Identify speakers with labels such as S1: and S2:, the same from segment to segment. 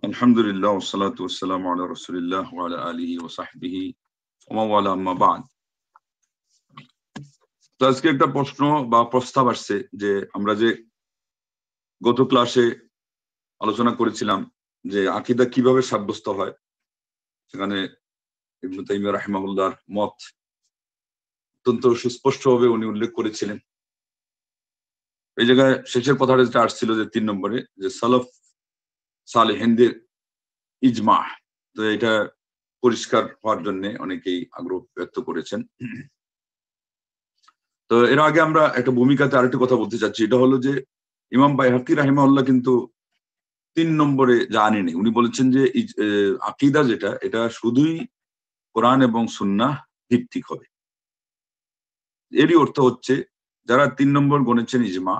S1: আলহামদুলিল্লাহ ওয়াসসালাতু ওয়াসসালামু আলা রাসূলিল্লাহ ওয়া আলা আলিহি ওয়া সাহবিহি ওয়া মান ওয়ালা আম্মা বা'দ। তো আজকে একটা প্রশ্ন বা প্রস্তাব আসছে যে আমরা যে গত ক্লাসে আলোচনা করেছিলাম যে আকীদা কিভাবে সাব্যস্ত হয়, সেখানে ইবনে তাইমিয়া রাহিমাহুল্লাহর মত অত্যন্ত সুস্পষ্টভাবে উনি উল্লেখ করেছিলেন। এই জায়গায় শেষের কথাটা যেটা আসছিল যে ৩ নম্বরে যে সালাফ সালেহিনদের ইজমা। তো এটা পরিষ্কার হওয়ার জন্য অনেকেই আগ্রহ ব্যক্ত করেছেন। তো এর আগে আমরা একটা ভূমিকাতে আরেকটি কথা বলতে চাচ্ছি, এটা হলো যে ইমাম বাইহাকি রাহিমাহুল্লাহ কিন্তু ৩ নম্বরে যা আনেনি। উনি বলেছেন যে আকীদা যেটা এটা শুধুই কোরআন এবং সুন্নাহ ভিত্তিক হবে। এরই অর্থ হচ্ছে যারা ৩ নম্বর গণেছেন ইজমা,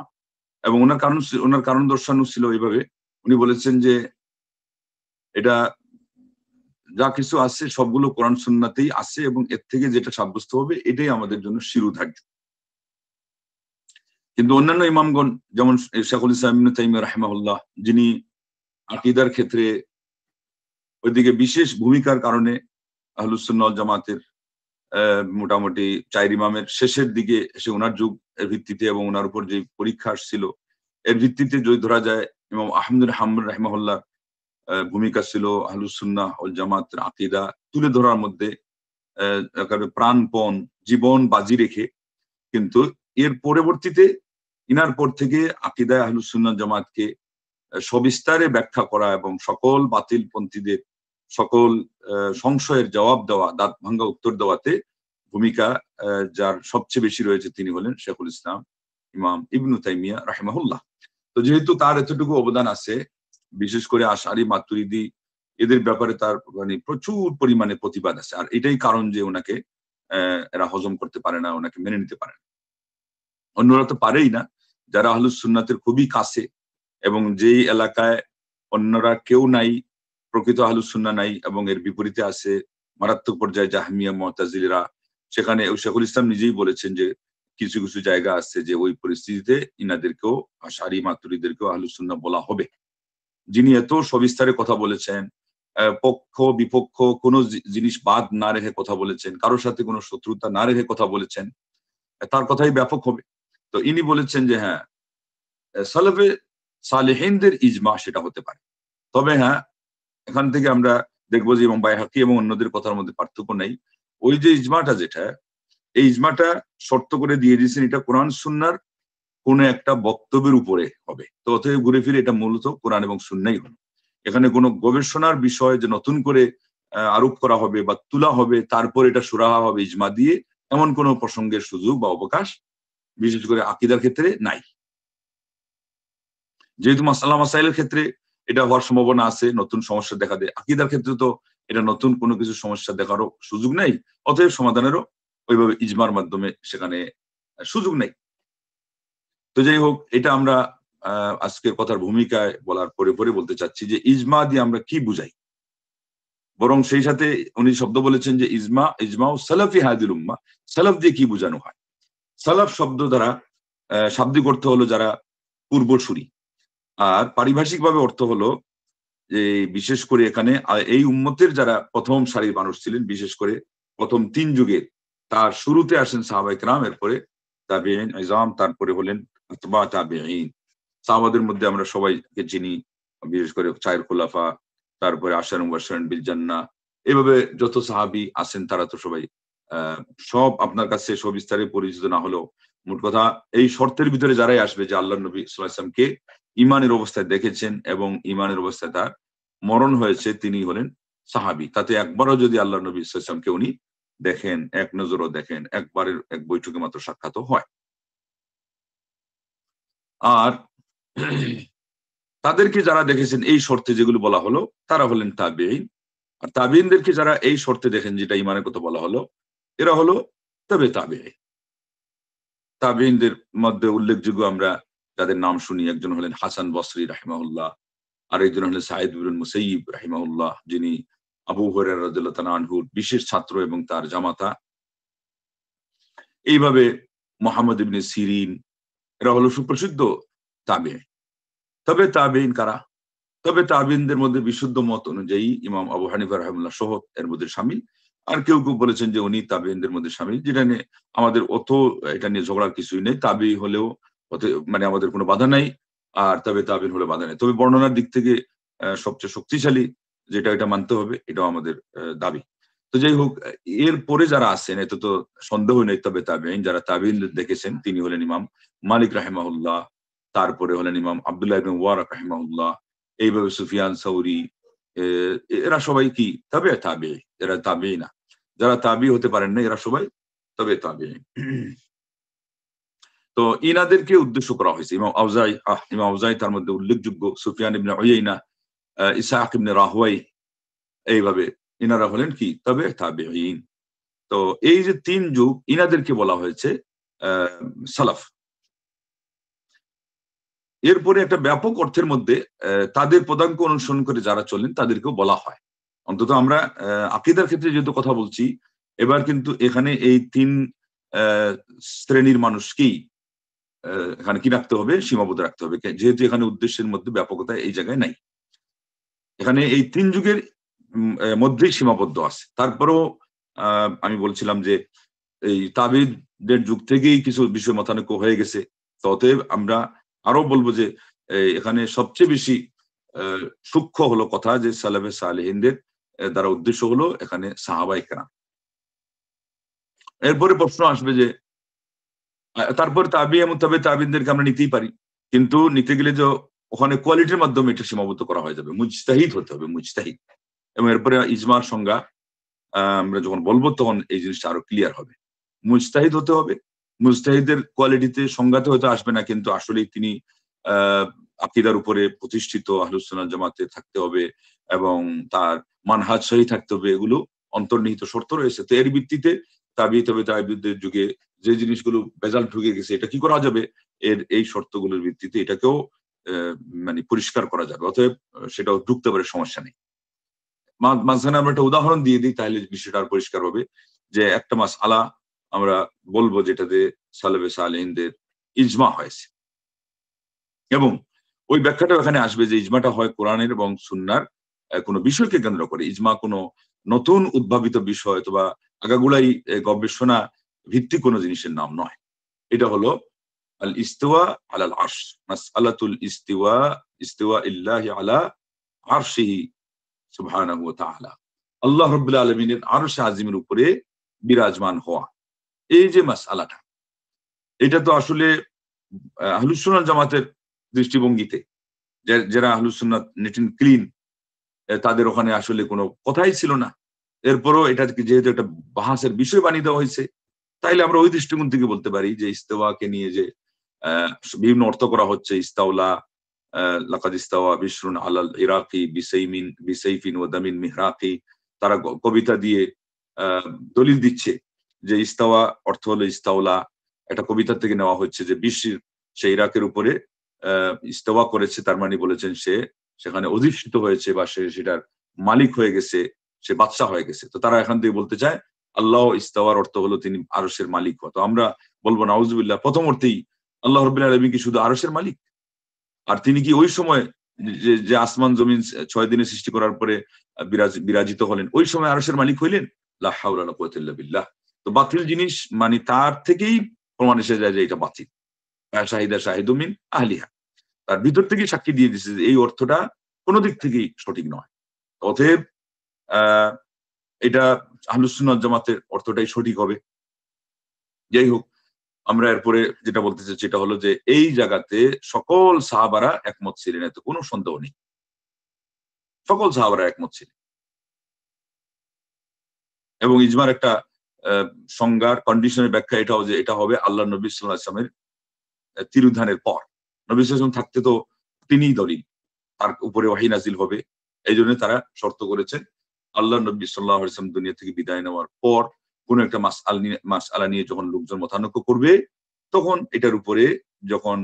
S1: এবং ওনার কারণ দর্শানো ছিল এইভাবে, উনি বলেছেন যে এটা যা কিছু আছে সবগুলো কোরআন সুন্নাতেই আছে এবং এর থেকে যেটা সাব্যস্ত হবে এটাই আমাদের জন্য শিরোধার্য। কিন্তু অন্যান্য ইমামগণ যেমন শাইখুল ইসলাম ইবনে তাইমিয়া রাহিমাহুল্লাহ, যিনি আকীদার ক্ষেত্রে ওইদিকে বিশেষ ভূমিকার কারণে আহলুস সুন্নাহ ওয়াল জামাতের মোটামুটি ৪ ইমামের শেষের দিকে এসে ওনার যুগ এর ভিত্তিতে এবং ওনার উপর যে পরীক্ষা আসছিল এর ভিত্তিতে যদি ধরা যায় ইমাম আহমদ হাম্বল রাহিমাহুল্লাহ ভূমিকা ছিল আহলুস সুন্নাহ ওয়াল জামাতের আকীদা তুলে ধরার মধ্যে একেবারে প্রাণপণ জীবন বাজি রেখে। কিন্তু এর পরবর্তীতে ইনার পর থেকে আকীদায়ে আহলুস সুন্নাহ জামাতকে সবিস্তারে ব্যাখ্যা করা এবং সকল বাতিলপন্থীদের সকল সংশয়ের জবাব দেওয়া, দাঁত ভাঙ্গা উত্তর দেওয়াতে ভূমিকা যার সবচেয়ে বেশি রয়েছে তিনি হলেন শাইখুল ইসলাম ইমাম ইবনে তাইমিয়া রাহিমাহুল্লাহ। তো যেহেতু তার এতটুকু অবদান আছে, বিশেষ করে আশআরী মাতুরিদি এদের ব্যাপারে তার মানে প্রচুর পরিমাণে প্রতিবাদ আছে, আর এটাই কারণ যে ওনাকে এরা হজম করতে পারে না, ওনাকে মেনে নিতে পারে না। অন্যরা তো পারেই না, যারা আহলুস সুন্নাতের খুবই কাছে এবং যেই এলাকায় অন্যরা কেউ নাই, প্রকৃত আহলুস সুন্নাহ নাই এবং এর বিপরীতে আছে মারাত্মক পর্যায়ে জাহমিয়া মুতাজিলিরা, সেখানে শাইখুল ইসলাম নিজেই বলেছেন যে কিছু কিছু জায়গা আছে যে ওই পরিস্থিতিতে ইনাদেরকেও আশআরী মাতুরিদিদেরকেও আহলুস সুন্নাহ বলা হবে। যিনি এত সবিস্তারে কথা বলেছেন, পক্ষ বিপক্ষ কোনো জিনিস বাদ না রেখে কথা বলেছেন, কারোর সাথে কোনো শত্রুতা না রেখে কথা বলেছেন, তার কথাই ব্যাপক হবে। তো ইনি বলেছেন যে হ্যাঁ, সালাফে সালেহিনদের ইজমা সেটা হতে পারে। তবে হ্যাঁ, এখান থেকে আমরা দেখবো যে এবং বাইহাকি এবং অন্যদের কথার মধ্যে পার্থক্য নেই। ওই যে ইজমাটা যেটা, এই ইজমাটা শর্ত করে দিয়ে দিয়েছেন এটা কোরআন সুন্নাহর কোন একটা বক্তব্যের উপরে হবে। তো অতএব ঘুরে ফিরে এটা মূলত কোরআন এবং সুন্নাহই হলো। এখানে কোনো গবেষণার বিষয় যে নতুন করে আরোপ করা হবে বা তুলা হবে তারপর এটা সুরাহা হবে ইজমা দিয়ে, এমন কোনো প্রসঙ্গের সুযোগ বা অবকাশ বিশেষ করে আকীদার ক্ষেত্রে নাই। যেহেতু মাসালা মাসাইলের ক্ষেত্রে এটা হওয়ার সম্ভাবনা আছে, নতুন সমস্যা দেখা দেয়, আকীদার ক্ষেত্রে তো এটা নতুন কোনো কিছু সমস্যা দেখারও সুযোগ নেই, অতএব সমাধানেরও ওইভাবে ইজমার মাধ্যমে সেখানে সুযোগ নেই। তো যাই হোক, এটা আমরা আজকের কথার ভূমিকায় বলার পরে পরে বলতে চাচ্ছি যে ইজমা দিয়ে আমরা কি বুঝাই, বরং সেই সাথে উনি শব্দ বলেছেন যে ইজমাউ সালাফি হাদিল উম্মাহ, সালাফ দিয়ে কি বোঝানো হয়। সালাফ শব্দ দ্বারা শাব্দিক অর্থ হলো যারা পূর্বসূরি, আর পারিভাষিকভাবে অর্থ হলো যে বিশেষ করে এখানে এই উম্মতের যারা প্রথম সারির মানুষ ছিলেন, বিশেষ করে প্রথম ৩ যুগের, তার শুরুতে আসেন সাহাবায়ে কেরাম, এরপরে তাবেঈন ইজম, তারপরে হলেন আতবা তাবেঈন। সাহাবাদের মধ্যে আমরা সবাইকে চিনি, বিশেষ করে ৪ খোলাফা, তারপরে আশারুম মুবাশশিরিন বিল জান্নাহ, এভাবে যত সাহাবী আছেন তারা তো সবাই সব আপনার কাছে সবিস্তারে পরিচিত না হলেও মোট কথা এই শর্তের ভিতরে যারাই আসবে যে আল্লাহর নবী সাল্লাল্লাহু আলাইহি ওয়াসাল্লামকে ঈমানের অবস্থায় দেখেছেন এবং ঈমানের অবস্থায় তার মরণ হয়েছে, তিনি হলেন সাহাবী। তাতে একবারও যদি আল্লাহর নবী সাল্লাল্লাহু আলাইহি ওয়াসাল্লামকে উনি দেখেন, এক নজরও দেখেন, একবারের এক বৈঠকে মাত্র সাক্ষাৎও হয়। আর তাদেরকে যারা দেখেছেন এই শর্তে যেগুলো বলা হলো তারা হলেন তাবেঈন। আর তাবেঈনদেরকে যারা এই শর্তে দেখেন যেটা ঈমানের কথা বলা হলো, এরা হলো তবে তাবেঈন। তাবেঈনদের মধ্যে উল্লেখযোগ্য আমরা যাদের নাম শুনি, একজন হলেন হাসান বসরি রাহিমাহুল্লাহ, আরেকজন হলেন সাঈদ ইবনে মুসাইয়িব রাহিমাহুল্লাহ, যিনি আবু হুরায়রা রাদিয়াল্লাহু তাআলা আনহুর বিশেষ ছাত্র এবং তার জামাতা। এইভাবে মুহাম্মদ ইবনে সিরিন, এরা হলো সুপ্রসিদ্ধ তাবেঈন। তবে তাবেঈন কারা? তবে তাবিনদের মধ্যে বিশুদ্ধ মত অনুযায়ী ইমাম আবু হানিফা রাহিমাহুল্লাহ সহ এর মধ্যে শামিল। আর কেউ কেউ বলেছেন যে উনি তাবিনদের মধ্যে শামিল, যেটা নিয়ে আমাদের এটা নিয়ে ঝগড়ার কিছুই নেই। তাবি হলেও মানে আমাদের কোনো বাধা নাই, আর তবে তাবিন হলে বাধা নেই। তবে বর্ণনার দিক থেকে সবচেয়ে শক্তিশালী যেটা, এটা মানতে হবে, এটাও আমাদের দাবি। তো যাই হোক, এর পরে যারা আছেন এতে তো সন্দেহ নেই, তবে তাবিঈন যারা তাবিঈন দেখেছেন তিনি হলেন ইমাম মালিক রাহিমাহুল্লাহ, তারপরে হলেন ইমাম আব্দুল্লাহ ইবনে মুবারাক রাহিমাহুল্লাহ, এইভাবে সুফিয়ান সাউরি, এরা সবাই কি তাবিঈ, এরা তাবিঈ না। যারা তাবিঈ হতে পারেন না এরা সবাই তবে তাবিঈ। তো ইনাদেরকে উদ্দেশ্য করা হয়েছে। ইমাম আউজাই তার মধ্যে উল্লেখযোগ্য, সুফিয়ান ইবনে উয়াইনা, ইসহাক ইবনে রাহওয়াই, এইভাবে ইনারা হলেন কি তবে তাবিঈন। তো এই যে ৩ যুগ, ইনাদেরকে বলা হয়েছে সালাফ। এরপরে একটা ব্যাপক অর্থের মধ্যে তাদের পদাঙ্ক অনুসরণ করে যারা চলেন তাদেরকেও বলা হয়। অন্তত আমরা আকীদার ক্ষেত্রে যেহেতু কথা বলছি, এবার কিন্তু এখানে এই ৩ শ্রেণীর মানুষকেই এখানে কি রাখতে হবে? সীমাবদ্ধ রাখতে হবে। যেহেতু এখানে উদ্দেশ্যের মধ্যে ব্যাপকতা এই জায়গায় নাই। এখানে এই ৩ যুগের মধ্যেই সীমাবদ্ধ আছে। তারপরেও আমি বলছিলাম যে এই তাবিঈদের যুগ থেকেই কিছু বিষয় মতানৈক্য হয়ে গেছে। তো অতএব আমরা আরো বলব যে এখানে সবচেয়ে বেশি আ সূক্ষ্ম হলো কথা যে সালাফে সালেহিনদের দ্বারা উদ্দেশ্য হলো এখানে সাহাবায়ে কেরাম। এরপরে প্রশ্ন আসবে যে তারপর তাবিঈনদেরকে আমরা নিতেই পারি। কিন্তু নিতে গেলে যে ওখানে কোয়ালিটির মাধ্যমে এটা সীমাবদ্ধ করা হয়ে যাবে। মুজতাহিদ হতে হবে, মুজতাহিদ। এবং এরপরে ইজমার সংজ্ঞা আমরা যখন বলব তখন এই জিনিসটা আরো ক্লিয়ার হবে। মুজতাহিদ হতে হবে। মুজতাহিদের কোয়ালিটিতে সংজ্ঞাতে হয়তো আসবে না, কিন্তু আসলেই তিনি আ আকীদার উপরে প্রতিষ্ঠিত আহলুস সুন্নাহ জামাতে থাকতে হবে এবং তার মানহাজ সহি থাকতে হবে। এগুলো অন্তর্নিহিত শর্ত রয়েছে। তো এর ভিত্তিতে তাবিঈদের যুগে যে জিনিসগুলো ভেজাল ঢুকে গেছে, এটা কি করা যাবে? এই শর্তগুলোর ভিত্তিতে এটাকেও অ্যা মানে পরিষ্কার করা যাবে। অতএব সেটাও ঢুকতে পারে, সমস্যা নেই। মাঝখানে আমরা একটা উদাহরণ দিয়ে দিই, তাহলে বিষয়টা আরো পরিষ্কার হবে। যে একটা মাসআলা আমরা বলব যেটাতে সালেফে সালেহিনদের ইজমা হয়েছে। এবং ওই ব্যাখ্যাটাও এখানে আসবে যে ইজমাটা হয় কোরআনের এবং সুন্নাহর কোন বিষয়কে কেন্দ্র করে। ইজমা কোন নতুন উদ্ভাবিত বিষয় অথবা আগাগোড়াই গবেষণা ভিত্তিক কোন জিনিসের নাম নয়। এটা হলো আল ইস্তিওয়া আলাল আরশ, মাসআলাতুল ইস্তিওয়া ইল্লাহি আলা আরশিহি সুবহানাহু ওয়া তাআলা। আল্লাহ রাব্বুল আলামিনের আরশ আজিমের উপরে বিরাজমান হওয়া। এই যে মাসআলাটা, এটা তো আসলে আহলুস সুন্নাহ জামাতের দৃষ্টিভঙ্গিতে যারা আহলুস সুন্নাহ নিট এন্ড ক্লিন, তাদের ওখানে আসলে কোনো কথাই ছিল না। এরপরও এটাকে যেহেতু একটা বাহাসের বিষয় বানিয়ে দেওয়া হয়েছে, তাইলে আমরা ওই দৃষ্টিকোণ থেকে বলতে পারি যে ইস্তেওয়াকে নিয়ে যে বিভিন্ন অর্থ করা হচ্ছে, ইস্তাওলা, লাকাদ ইস্তাওয়া বিশরুন আলাল ইরাকি বিসাইফিন ওয়া দামিন মিহরাকি, তারা কবিতা দিয়ে আ দলিল দিচ্ছে যে ইস্তাওয়া অর্থ হলো ইস্তাওলা। একটা কবিতা থেকে নেওয়া হচ্ছে যে বিশির সে ইরাকের উপরে ইস্তেওয়া করেছে, তার মানে বলেছেন সে সেখানে অধিষ্ঠিত হয়েছে বা সে সেটার মালিক হয়ে গেছে, সে বাদশা হয়ে গেছে। তো তারা এখান থেকে বলতে চায় আল্লাহ ইস্তাওয়ার অর্থ হলো তিনি আরশের মালিক হওয়া। তো আমরা বলবো নাউজুবিল্লাহ, প্রথম অর্থেই আল্লাহ রাব্বুল আলামিন কি শুধু আরশের মালিক? আর তিনি কি ওই সময় যে আসমান জমিন ৬ দিনে সৃষ্টি করার পরে বিরাজিত হলেন, ওই সময় আরশের মালিক হইলেন? লা হাওলা ওয়ালা কুওয়াতা ইল্লা বিল্লাহ। তো বাতিল জিনিস মানে তার থেকেই প্রমাণ এসে যায় যে এটা বাতিল। শাহিদা শাহিদুম মিন আহলিহা। তার ভিতর থেকেই সাক্ষী দিয়ে দিছে যে এই অর্থটা কোন দিক থেকেই সঠিক নয়। অতএব আ এটা আহলুস সুন্নাহ জামাতের অর্থটাই সঠিক হবে। যাই হোক, আমরা এরপরে যেটা বলতে চাচ্ছি এটা হলো যে এই জায়গাতে সকল সাহাবারা একমত ছিলেন, এতে কোনো সন্দেহ নেই। সকল সাহাবারা একমত ছিলেন। এবং ইজমার একটা আ সংজ্ঞার কন্ডিশনের ব্যাখ্যা এটাও যে এটা হবে আল্লাহর নবী সাল্লাল্লাহু আলাইহি ওয়াসাল্লামের তিরোধানের পর। নবী সাল্লাল্লাহু আলাইহি ওয়াসাল্লাম থাকতে তো তিনিই দলিল। তার উপরে ওহী নাজিল হবে। এইজন্য তারা শর্ত করেছেন আল্লাহর নবী সাল্লাল্লাহু আলাইহি ওয়াসাল্লাম দুনিয়া থেকে বিদায় নেওয়ার পর কোন একটা মাসআলা নিয়ে যখন লোকজন মতানৈক্য করবে, তখন এটার উপরে যখন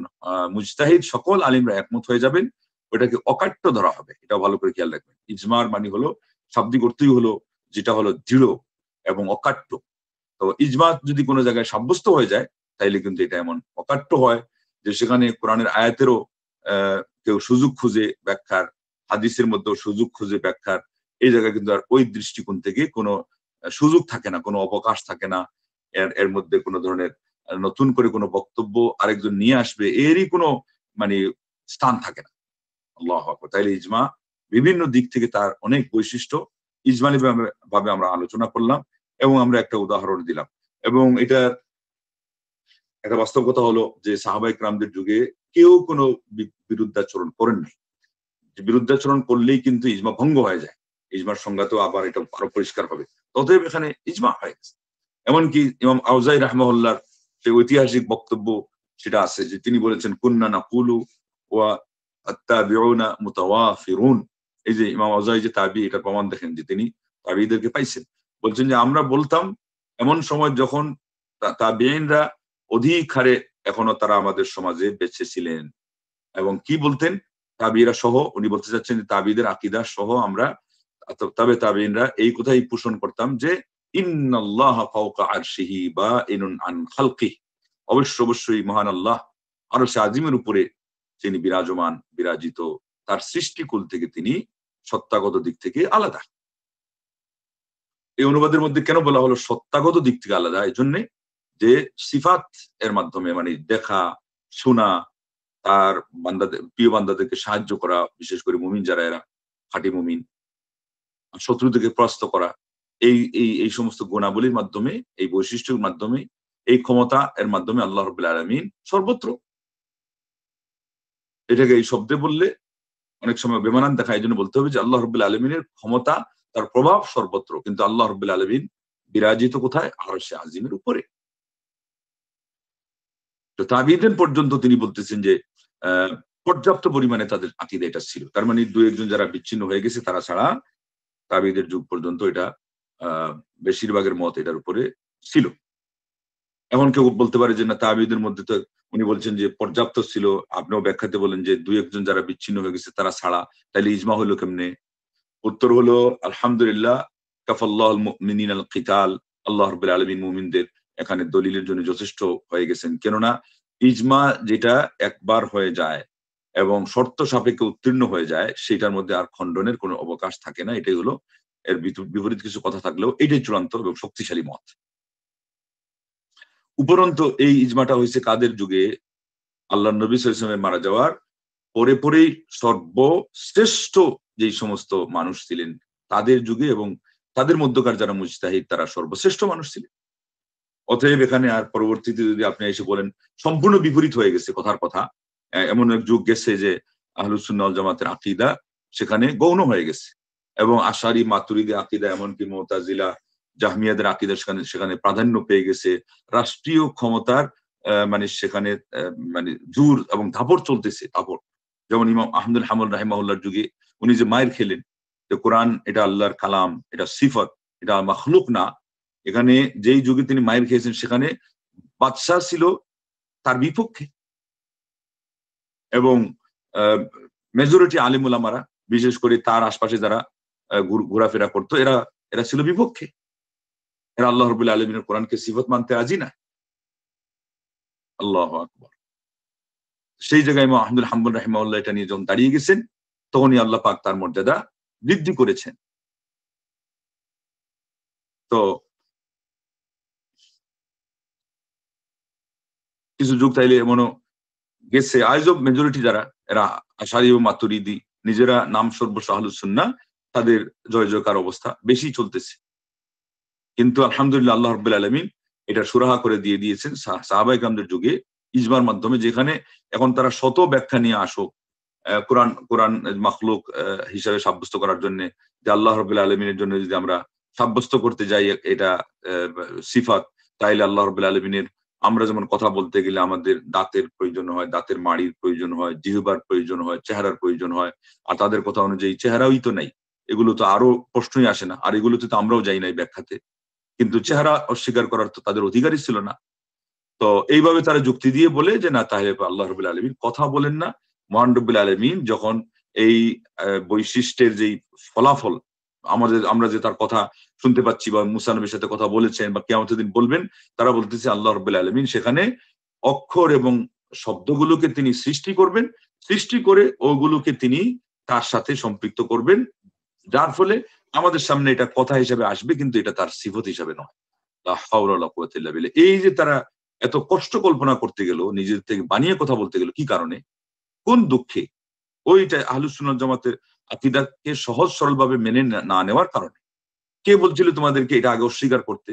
S1: মুজতাহিদ সকল আলিমরা একমত হয়ে যাবেন, ওটাকে অকাট্য ধরা হবে। এটাও ভালো করে খেয়াল রাখবেন। ইজমার মানে হলো শাব্দিক অর্থই হলো যেটা হলো দৃঢ় এবং অকাট্য। তো ইজমা যদি কোন জায়গায় সাব্যস্ত হয়ে যায়, তাইলে কিন্তু এটা এমন অকাট্য হয় যে সেখানে কোরআনের আয়াতেরও কেউ সুযোগ খুঁজে ব্যাখ্যার, হাদিসের মধ্যে সুযোগ খুঁজে ব্যাখ্যার এই জায়গায় কিন্তু আর ওই দৃষ্টিকোণ থেকে কোনো সুযোগ থাকে না, কোনো অবকাশ থাকে না, এর এর মধ্যে কোনো ধরনের নতুন করে কোনো বক্তব্য আরেকজন নিয়ে আসবে এরই কোনো মানে স্থান থাকে না। আল্লাহু আকবার। তাইলে ইজমা বিভিন্ন দিক থেকে তার অনেক বৈশিষ্ট্য ইজমালি ভাবে আমরা আলোচনা করলাম এবং আমরা একটা উদাহরণ দিলাম। এবং এটার একটা বাস্তবতা হলো যে সাহাবায়ে কেরামদের যুগে কেউ কোনো বিরুদ্ধাচরণ করেন নাই। যে বিরুদ্ধাচরণ করলেই কিন্তু ইজমা ভঙ্গ হয়ে যায়। ইজমার সংজ্ঞা তো আবার এটা আরো পরিষ্কার হবে। অতএব এখানে ইজমা হয়ে গেছে। এমনকি ইমাম আউজাই রাহমাহুল্লাহর সেই ঐতিহাসিক বক্তব্য সেটা আছে যে তিনি বলেছেন, কুন্না নাকুলু ওয়া আত-তাবিউনা মুতাওয়াফিরুন। এই যে ইমাম আউজাই যে তাবি, এটা প্রমাণ দেখেন যে তিনি তাবিঈদেরকে পাইছেন। বলছেন যে আমরা বলতাম এমন সময় যখন তাবিঈনরা অধিক হারে এখনো তারা আমাদের সমাজে বেঁচে ছিলেন। এবং কি বলতেন? তাবিঈরা সহ উনি বলতে চাচ্ছেন যে তাবিঈদের আকীদা সহ আমরা তবে তাবিঈনরা এই কথাই পোষণ করতাম যে ইন্নাল্লাহা ফাওকা আরশিহি বাইনুন আন খালকিহি। অবশ্যই মহান আল্লাহ আরশে আজিমের উপরে তিনি বিরাজমান, বিরাজিত। তার সৃষ্টিকুল থেকে তিনি সত্তাগত দিক থেকে আলাদা। এই অনুবাদের মধ্যে কেন বলা হলো সত্তাগত দিক থেকে আলাদা? এজন্যে যে সিফাত এর মাধ্যমে মানে দেখা, শোনা, তার বান্দাদের প্রিয় বান্দাদেরকে সাহায্য করা, বিশেষ করে মুমিন যারা এরা খাঁটি মুমিন, শত্রু থেকে পরাস্ত করা, এই সমস্ত গুণাবলীর মাধ্যমে, এই বৈশিষ্ট্যের মাধ্যমে, এই ক্ষমতা এর মাধ্যমে আল্লাহ রাব্বুল আলামিন সর্বত্র। এটাকে এই শব্দে বললে অনেক সময় বেমানান দেখায়। এজন্য বলতে হবে যে আল্লাহ রাব্বুল আলামিনের ক্ষমতা, তার প্রভাব সর্বত্র। কিন্তু আল্লাহ রাব্বুল আলামিন বিরাজিত কোথায়? আরশে আজিমের উপরে। তো তাবিঈদের পর্যন্ত তিনি বলতেছেন যে পর্যাপ্ত পরিমাণে তাদের আকীদা এটা ছিল। তার মানে ২-১ জন যারা বিচ্ছিন্ন হয়ে গেছে তারা ছাড়া তাবিঈদের যুগ পর্যন্ত এটা আ বেশিরভাগের মত এটার উপরে ছিল। এমন কেউ বলতে পারে যে না তাবিঈদের মধ্যে তো উনি বলছেন যে পর্যাপ্ত ছিল। আপনিও ব্যাখ্যাতে বলেন যে ২-১ জন যারা বিচ্ছিন্ন হয়ে গেছে তারা ছাড়া। তাইলে ইজমা হইল কেমনে? উত্তর হলো আলহামদুলিল্লাহ কাফাল্লাহুল মুমিনিনাল কিতাল। আল্লাহ রাব্বুল আলামিন মুমিনদের এখানে দলিলের জন্য যথেষ্ট হয়ে গেছেন। কেননা ইজমা যেটা একবার হয়ে যায় এবং শর্ত সাপেক্ষে উত্তীর্ণ হয়ে যায় সেটার মধ্যে আর খণ্ডনের কোনো অবকাশ থাকে না। এটাই হলো এর বিপরীত কিছু কথা থাকলেও এটাই চূড়ান্ত এবং শক্তিশালী মত। উপরন্তু এই ইজমাটা হইছে কাদের যুগে? আল্লাহর নবী সাল্লাল্লাহু আলাইহি ওয়াসাল্লামের মারা যাওয়ার পরেই সর্বশ্রেষ্ঠ যেই সমস্ত মানুষ ছিলেন তাদের যুগে, এবং তাদের মধ্যকার যারা মুজতাহিদ তারা সর্বশ্রেষ্ঠ মানুষ ছিলেন। অতএব এখানে আর পরবর্তীতে যদি আপনি এসে বলেন সম্পূর্ণ বিপরীত হয়ে গেছে কথার কথা, এমন এক যুগ গেছে যে আহলুস সুন্নাহ ওয়াল জামাতের আকীদা সেখানে গৌণ হয়ে গেছে এবং আশারি মাতুরিদি আকীদা এমনকি মুতাজিলা জাহমিয়াদের আকীদা সেখানে প্রাধান্য পেয়ে গেছে। রাষ্ট্রীয় ক্ষমতার মানে সেখানে মানে জোর এবং দাপট চলতেছে, দাপট। যেমন ইমাম আহমদুল হামল রাহিমাহুল্লাহর যুগে উনি যে মাইর খেলেন যে কোরআন এটা আল্লাহর কালাম, এটা সিফত, এটা মাখলুক না। এখানে যেই যুগে তিনি মাইর খেয়েছেন সেখানে বাদশাহ ছিল তার বিপক্ষে এবং মেজরিটি আলিম উলামারা বিশেষ করে তার আশপাশে যারা ঘোরাফেরা করতো এরা ছিল বিপক্ষে। এরা আল্লাহ রাব্বুল আলামিনের কোরআনকে সিফত মানতে রাজি না। আল্লাহু আকবার। সেই জায়গায় ইমাম আহমদুল হাম্বল রাহিমাহুল্লাহ এটা নিয়ে যখন দাঁড়িয়ে গেছেন তখনই আল্লাহ পাক তার মর্যাদা বৃদ্ধি করেছেন। তো কিছু যুগ তাইলে এমনও গেছে আজও মেজরিটি যারা এরা আশারি ও মাতুরিদি নিজেরা নাম সর্বস্ব আহলুস সুন্নাহ, তাদের জয় জয়কার অবস্থা বেশি চলতেছে। কিন্তু আলহামদুলিল্লাহ আল্লাহ রাব্বুল আলামিন এটা সুরাহা করে দিয়ে দিয়েছেন সাহাবায়ে কেরামদের যুগে ইজমার মাধ্যমে, যেখানে এখন তারা শত ব্যাখ্যা নিয়ে আসুক কোরআন মাখলুক হিসাবে সাব্যস্ত করার জন্য, যে আল্লাহ রাব্বুল আলামিনের জন্য যদি আমরা সাব্যস্ত করতে যাই এটা সিফাত, তাইলে আল্লাহ রাব্বুল আলামিনের আমরা যেমন কথা বলতে গেলে আমাদের দাঁতের প্রয়োজন হয়, দাঁতের মাড়ির প্রয়োজন হয়, জিহ্বার প্রয়োজন হয়, চেহারার প্রয়োজন হয়। আর তাদের কথা অনুযায়ী চেহারাই তো নাই। এগুলো তো আরো প্রশ্নই আসে না। আর এগুলোতে তো আমরাও যাই নাই ব্যাখ্যাতে। কিন্তু চেহারা অস্বীকার করার তো তাদের অধিকারই ছিল না। তো এইভাবে তারা যুক্তি দিয়ে বলে যে না তাহলে আল্লাহ রাব্বুল আলামিন কথা বলেন না। মহান রব্বুল আলামিন যখন এই বৈশিষ্ট্যের যেই ফলাফল আমরা যে তার কথা শুনতে পাচ্ছি বা মুসা নবীর সাথে কথা বলেছেন বা কিয়ামতের দিন বলবেন, তারা বলতেছে আল্লাহ রাব্বুল আলামিন সেখানে অক্ষর এবং শব্দগুলোকে তিনি সৃষ্টি করবেন, সৃষ্টি করে ওগুলোকে তিনি তার সাথে সম্পৃক্ত করবেন, যার ফলে আমাদের সামনে এটা কথা হিসেবে আসবে, কিন্তু এটা তার সিফত হিসাবে নয়। লা হাওলা ওয়ালা কুওয়াতা ইল্লা বিল্লাহ। এই যে তারা এত কষ্ট কল্পনা করতে গেল, নিজের থেকে বানিয়ে কথা বলতে গেল, কি কারণে, কোন দুঃখে? ওইটা আহলুস সুন্নাত জামাতের আকীদাকে সহজ সরলভাবে মেনে না নেওয়ার কারণে। কে বলছিল তোমাদেরকে এটা আগে অস্বীকার করতে?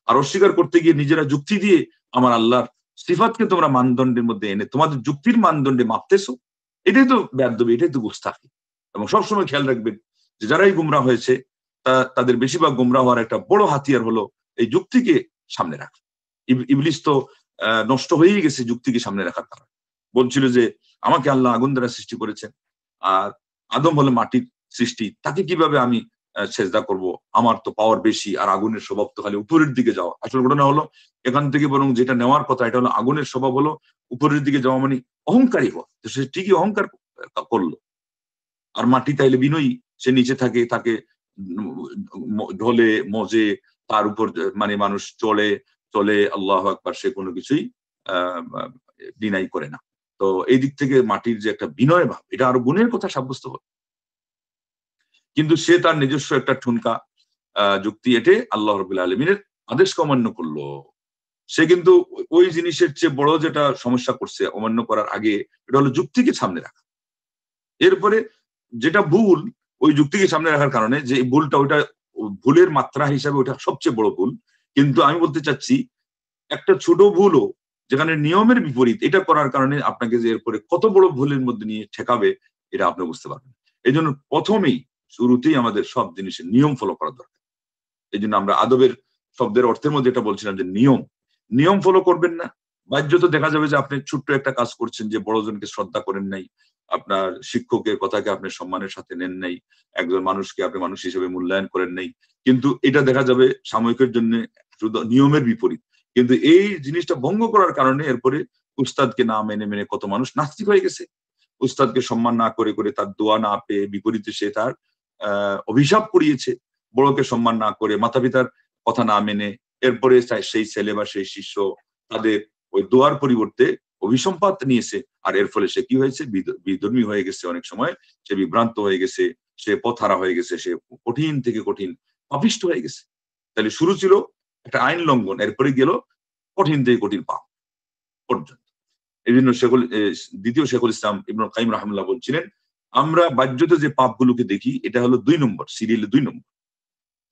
S1: আর অস্বীকার করতে গিয়ে নিজেরা যুক্তি দিয়ে আমার আল্লাহর সিফাতকে তোমরা মানদণ্ডের মধ্যে এনে তোমাদের যুক্তির মানদণ্ডে মাপতেছো। এটাই তো বেয়াদবি, এটাই তো গুস্তাখি। এবং সবসময় খেয়াল রাখবেন যে যারাই গুমরাহ হয়েছে তাদের বেশিরভাগ গুমরাহ হওয়ার একটা বড় হাতিয়ার হলো এই যুক্তিকে সামনে রাখা। ইবলিস তো নষ্ট হয়েই গেছে যুক্তিকে সামনে রাখার কারণে। বলছিল যে আমাকে আল্লাহ আগুন দ্বারা সৃষ্টি করেছেন, আর আদম হলো মাটির সৃষ্টি, তাকে কিভাবে আমি সেজদা করব? আমার তো পাওয়ার বেশি, আর আগুনের স্বভাব তো খালি উপরের দিকে যাওয়া। আসল ঘটনা হলো এখান থেকে বরং যেটা নেওয়ার কথা, এটা হলো আগুনের স্বভাব হলো উপরের দিকে যাওয়া, মানে অহংকারী হওয়া। তো সে ঠিকই অহংকার করলো। আর মাটি তাইলে বিনয়ী, সে নিচে থাকে, তাকে ঢলে মজে, তার উপর মানে মানুষ চলে চলে আল্লাহু আকবার, সে কোনো কিছুই ডিনাই করে না। তো এই দিক থেকে মাটির যে একটা বিনয় ভাব, এটা আরো গুণের কথা সাব্যস্ত হলো। কিন্তু সে তার নিজস্ব একটা ঠুনকা যুক্তি এঁটে আল্লাহ রাব্বুল আলামিনের আদেশকে অমান্য করলো। সে কিন্তু ওই জিনিসের চেয়ে বড় যেটা সমস্যা করছে অমান্য করার আগে, এটা হলো যুক্তিকে সামনে রাখা। এরপরে যেটা ভুল, ওই যুক্তিকে সামনে রাখার কারণে যে ভুলটা, ওইটা ভুলের মাত্রা হিসাবে ওইটা সবচেয়ে বড় ভুল। কিন্তু আমি বলতে চাচ্ছি, একটা ছোট ভুলও যেখানে নিয়মের বিপরীত, এটা করার কারণে আপনাকে যে এরপরে কত বড় ভুলের মধ্যে নিয়ে ঠেকাবে, এটা আপনি বুঝতে পারবেন। এই জন্য প্রথমেই শুরুতেই আমাদের সব জিনিসের নিয়ম ফলো করা দরকার। এই জন্য আমরা আদবের শব্দের অর্থের মধ্যে এটা বলছিলাম যে নিয়ম ফলো করবেন না, বাহ্যত দেখা যাবে যে আপনি ছোট্ট একটা কাজ করছেন, যে বড়জনকে শ্রদ্ধা করেন নাই, আপনার শিক্ষকের কথাকে আপনি সম্মানের সাথে নেন নাই, একজন মানুষকে আপনি মানুষ হিসেবে মূল্যায়ন করেন নাই। কিন্তু এটা দেখা যাবে সাময়িকের জন্য শুধু নিয়মের বিপরীত। কিন্তু এই জিনিসটা ভঙ্গ করার কারণে এরপরে উস্তাদকে না মেনে মেনে কত মানুষ নাস্তিক হয়ে গেছে। উস্তাদকে সম্মান না করে করে, তার দোয়া না পেয়ে, বিপরীতে সে তার অভিশাপ কুড়িয়েছে। বড়কে সম্মান না করে, মাতা পিতার কথা না মেনে, এরপরে সেই ছেলে বা সেই শিষ্য তাদের ওই দোয়ার পরিবর্তে অভিসম্পাত নিয়েছে। আর এর ফলে সে কি হয়েছে? বিধর্মী হয়ে গেছে, অনেক সময় সে বিভ্রান্ত হয়ে গেছে, সে পথহারা হয়ে গেছে, সে কঠিন থেকে কঠিন পাপিষ্ঠ হয়ে গেছে। তাহলে শুরু ছিল একটা আইন লঙ্ঘন, এরপরে গেল কঠিন থেকে কঠিন পাপ পর্যন্ত। এই জন্য দ্বিতীয় শেখুল ইসলাম ইবনুল কাইয়িম রাহিমাহুল্লাহ বলছিলেন, আমরা বাহ্যত যে পাপগুলোকে দেখি, এটা হলো ২ নম্বর, সিরিয়ালে ২ নম্বর।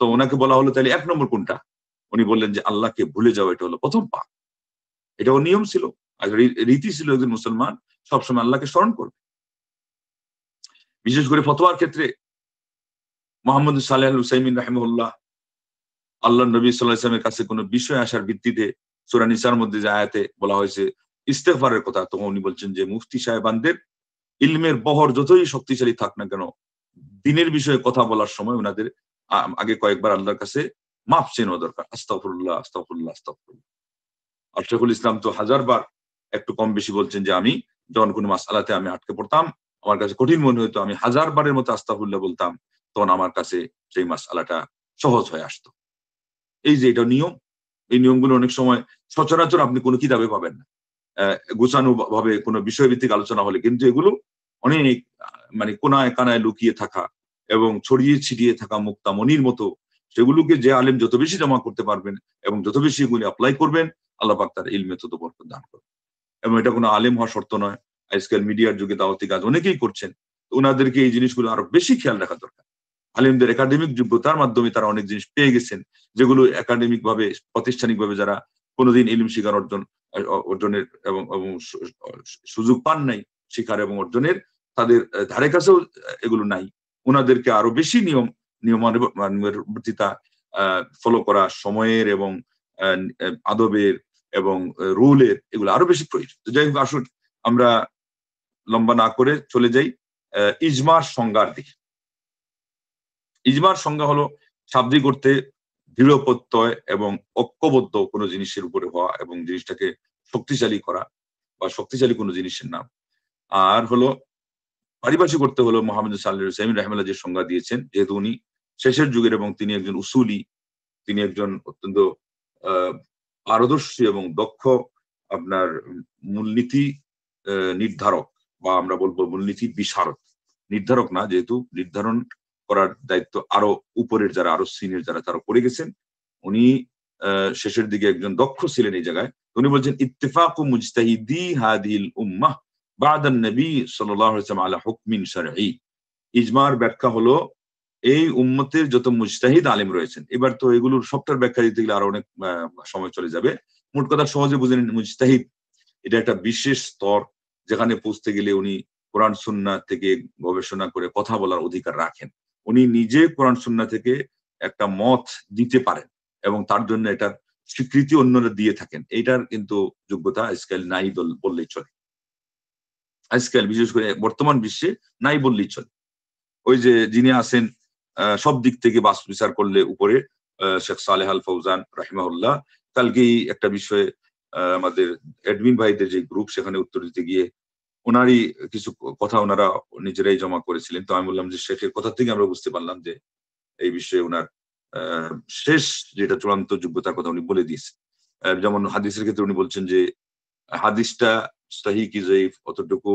S1: তো ওনাকে বলা হলো তাহলে ১ নম্বর কোনটা? উনি বললেন যে আল্লাহকে ভুলে যাওয়া, এটা হলো ১ম পাপ। এটা ওর নিয়ম ছিল, আর রীতি ছিল, একজন মুসলমান সবসময় আল্লাহকে স্মরণ করবে। বিশেষ করে ফতোয়ার ক্ষেত্রে মুহাম্মদ সালেহ আল উসাইমিন রাহিমাহুল্লাহ, আল্লাহর নবী সাল্লাল্লাহু আলাইহি ওয়াসাল্লামের কাছে কোনো বিষয় আসার ভিত্তিতে সূরা নিসার মধ্যে যে আয়াতে বলা হয়েছে ইস্তেগফারের কথা, তখন উনি বলছেন যে মুফতি সাহেবানদের ইলমের বহর যতই শক্তিশালী থাক না কেন, দ্বীনের বিষয়ে কথা বলার সময় উনাদের আগে কয়েকবার আল্লাহর কাছে মাফ চেয়ে নেওয়া দরকার। আস্তাগফিরুল্লাহ, আস্তাগফিরুল্লাহ, আস্তাগফিরুল্লাহ। আর শেখুল ইসলাম তো ১০০০ বার একটু কম বেশি বলছেন যে আমি যখন কোনো মাসআলাতে আমি আটকে পড়তাম, আমার কাছে কঠিন মনে হইতো, আমি ১০০০ বারের মতো আস্তাগফিরুল্লাহ বলতাম, তখন আমার কাছে সেই মাসআলাটা সহজ হয়ে আসতো। এই যে এটা নিয়ম, এই নিয়মগুলো অনেক সময় সচরাচর আপনি কোনো কিতাবে পাবেন না। গোছানো ভাবে কোনো বিষয়ভিত্তিক আলোচনা হলে, কিন্তু এগুলো অনেক মানে কোনায় কানায় লুকিয়ে থাকা এবং ছড়িয়ে ছিটিয়ে থাকা মুক্তা মনির মতো, সেগুলোকে যে আলেম যত বেশি জমা করতে পারবেন এবং যত বেশি এগুলি এপ্লাই করবেন, আল্লাহ পাক তার ইলমে তত বরকত দান করবেন। এবং এটা কোনো আলেম হওয়া শর্ত নয়। আজকাল মিডিয়ার যুগে দাওয়াতি কাজ অনেকেই করছেন। তো উনাদেরকে এই জিনিসগুলো আরো বেশি খেয়াল রাখা দরকার। আলেমদের একাডেমিক যোগ্যতার মাধ্যমে তারা অনেক জিনিস পেয়ে গেছেন, যেগুলো একাডেমিক ভাবে, প্রাতিষ্ঠানিকভাবে যারা কোনোদিন ইলম শিখার অর্জনের এবং সুযোগ পান নাই শিখার এবং অর্জনের, তাদের ধারে কাছেও এগুলো নাই। উনাদেরকে আরো বেশি নিয়মানুবর্তিতা ফলো করা, সময়ের এবং আদবের এবং রুলের, এগুলো আরো বেশি প্রয়োজন। তো যাই হোক, আসুন আমরা লম্বা না করে চলে যাই ইজমার সংজ্ঞার দিকে। ইজমার সংজ্ঞা হলো শাব্দিক অর্থে দৃঢ় প্রত্যয় এবং ঐক্যবদ্ধ কোনো জিনিসের উপরে হওয়া এবং জিনিসটাকে শক্তিশালী করা, বা শক্তিশালী কোনো জিনিসের নাম। আর হলো পারিভাষিক অর্থে হলো মুহাম্মদ সাল্লাল্লাহু আলাইহি ওয়াসাল্লাম রাহিমাহুল্লাহ যে সংজ্ঞা দিয়েছেন, যেহেতু উনি শেষের যুগের এবং তিনি একজন উসুলি, তিনি একজন অত্যন্ত পারদর্শী এবং দক্ষ আপনার মূলনীতি নির্ধারক, বা আমরা বলবো মূলনীতি বিশারদ। নির্ধারক না, যেহেতু নির্ধারণ করার দায়িত্ব আরো উপরের যারা, আরো সিনিয়র যারা, তারা করে গেছেন। উনি শেষের দিকে একজন দক্ষ ছিলেন এই জায়গায়। উনি বলছেন ইত্তেফাকু মুজতাহিদি হাদিহিল উম্মাহ বা'দান নবী সাল্লাল্লাহু আলাইহি ওয়াসাল্লাম আলা হুকমিন শারঈ। ইজমার ব্যাখ্যা হলো এই উম্মতের যত মুজতাহিদ আলেম রয়েছেন। এবার তো এগুলোর সবটার ব্যাখ্যা দিতে গেলে আরো অনেক সময় চলে যাবে। মোট কথা সহজে বুঝে নিন, মুজতাহিদ এটা একটা বিশেষ স্তর, যেখানে পৌঁছতে গেলে উনি কোরআন সুন্নাহ থেকে গবেষণা করে কথা বলার অধিকার রাখেন। উনি নিজে কোরআন সুন্নাহ থেকে একটা মত দিতে পারেন এবং তার জন্য এটার স্বীকৃতি অন্যরা দিয়ে থাকেন। এইটার কিন্তু যোগ্যতা আজকাল নাই বললেই চলে। আজকাল বিশেষ করে বর্তমান বিশ্বে নাই বললেই চলে। ওই যে যিনি আছেন সব দিক থেকে বাস বিচার করলে উপরে, শেখ সালেহ আল ফৌজান রাহিমাহুল্লাহ, কালকেই একটা বিষয়ে আমাদের অ্যাডমিন ভাইদের যে গ্রুপ, সেখানে উত্তর দিতে গিয়ে ওনারই কিছু কথা ওনারা নিজেরাই জমা করেছিলেন। তো আমি বললাম যে শেখের কথা থেকে আমরা বুঝতে পারলাম যে এই বিষয়ে ওনার শেষ যেটা চূড়ান্ত যোগ্যতার কথা উনি বলে দিয়েছেন। যেমন হাদিসের ক্ষেত্রে উনি বলছেন যে হাদিসটা সহিহ কি জয়ীফ অতটুকু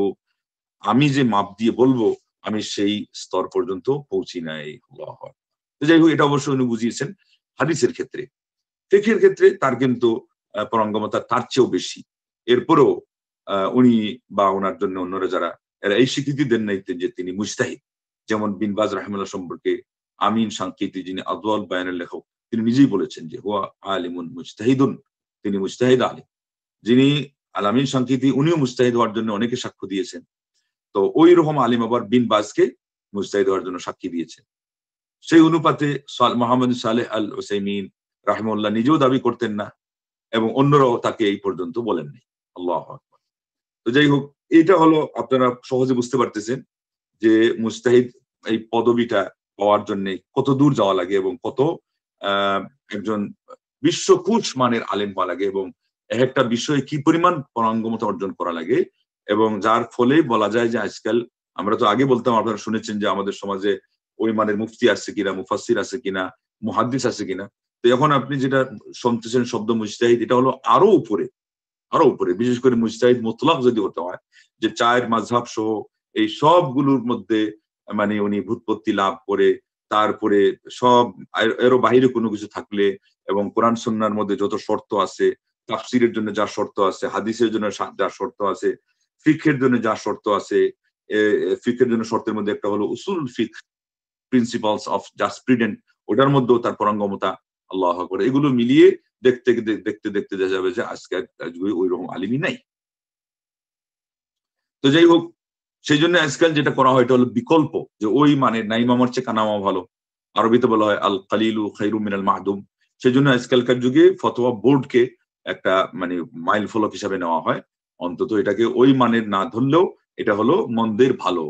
S1: আমি যে মাপ দিয়ে বলবো, আমি সেই স্তর পর্যন্ত পৌঁছি নাই। আল্লাহু আকবার। তো যাই হোক, এটা অবশ্য উনি বুঝিয়েছেন হাদিসের ক্ষেত্রে। ফিকহের ক্ষেত্রে তার কিন্তু পারঙ্গমতা তার চেয়েও বেশি। এরপরেও উনি বা ওনার জন্য অন্যরা যারা, এরা এই স্বীকৃতি দেন নাই যে তিনি মুজতাহিদ। যেমন বিন বাজ রাহিমাহুল্লাহ সম্পর্কে আমিন সাংকেতি, যিনি আদওয়াল বায়ানের লেখক, তিনি নিজেই বলেছেন যে হুয়া আলিমুন মুজতাহিদুন, তিনি মুজতাহিদ আলিম। যিনি আল আমিন সাংকেতি, উনিও মুজতাহিদ হওয়ার জন্য অনেকে সাক্ষ্য দিয়েছেন। তো ওই রকম আলিম আবার বিন বাজকে মুজতাহিদ হওয়ার জন্য সাক্ষী দিয়েছেন। সেই অনুপাতে মোহাম্মদ সালেহ আল উসাইমিন রাহিমাহুল্লাহ নিজেও দাবি করতেন না এবং অন্যরাও তাকে এই পর্যন্ত বলেননি। আল্লাহু আকবার। তো যাই হোক, এটা হলো আপনারা সহজে বুঝতে পারতেছেন যে মুজতাহিদ এই পদবিটা পাওয়ার জন্য কত দূর যাওয়া লাগে এবং কত একজন বিশ্বকোষ মানের আলেম হওয়া লাগে এবং এক একটা বিষয়ে কি পরিমাণ পারঙ্গমতা অর্জন করা লাগে। এবং যার ফলে বলা যায় যে আজকাল, আমরা তো আগে বলতাম, আপনারা শুনেছেন যে আমাদের সমাজে ওই মানের মুফতি আছে কিনা, মুফাসসির আছে কিনা, মুহাদ্দিস আছে কিনা। তো এখন আপনি যেটা শুনতেছেন শব্দ মুজতাহিদ, এটা হলো আরো উপরে, আরো উপরে। বিশেষ করে মুজতাহিদ মুতলাক যদি হতে হয়, যে চায়ের মাযহাব সহ এই সবগুলোর মধ্যে মানে উনি ভূতপত্তি লাভ করে, তারপরে সব এরও বাহিরে কোনো কিছু থাকলে, এবং কোরআন সুন্নাহর মধ্যে যত শর্ত আছে, তাফসীরের জন্য যা শর্ত আছে, হাদিসের জন্য যা শর্ত আছে, ফিকহের জন্য যা শর্ত আছে, ফিকহের জন্য শর্তের মধ্যে একটা হলো উসুল ফিক, প্রিন্সিপালস অফ জাসপ্রিডেন্ট, ওটার মধ্যেও তার পারঙ্গমতা। আল্লাহু আকবার। এগুলো মিলিয়ে দেখতে দেখতে দেখতে দেখা যাবে যে আজকে ওই রকম আলিমই নাই। তো যাই হোক, সেই জন্য আজকাল যেটা করা হয় এটা হলো বিকল্প, যে ওই মানে নাইমামার চেয়ে কানামা ভালো। আরবিতে বলা হয় আল কালিলু খায়রুম মিনাল মাহদুম। সেই জন্য আজকালকার যুগে ফতোয়া বোর্ডকে একটা মানে মাইল ফলক হিসাবে নেওয়া হয়। অন্তত এটাকে ওই মানের না ধরলেও এটা হলো মন্দের ভালো।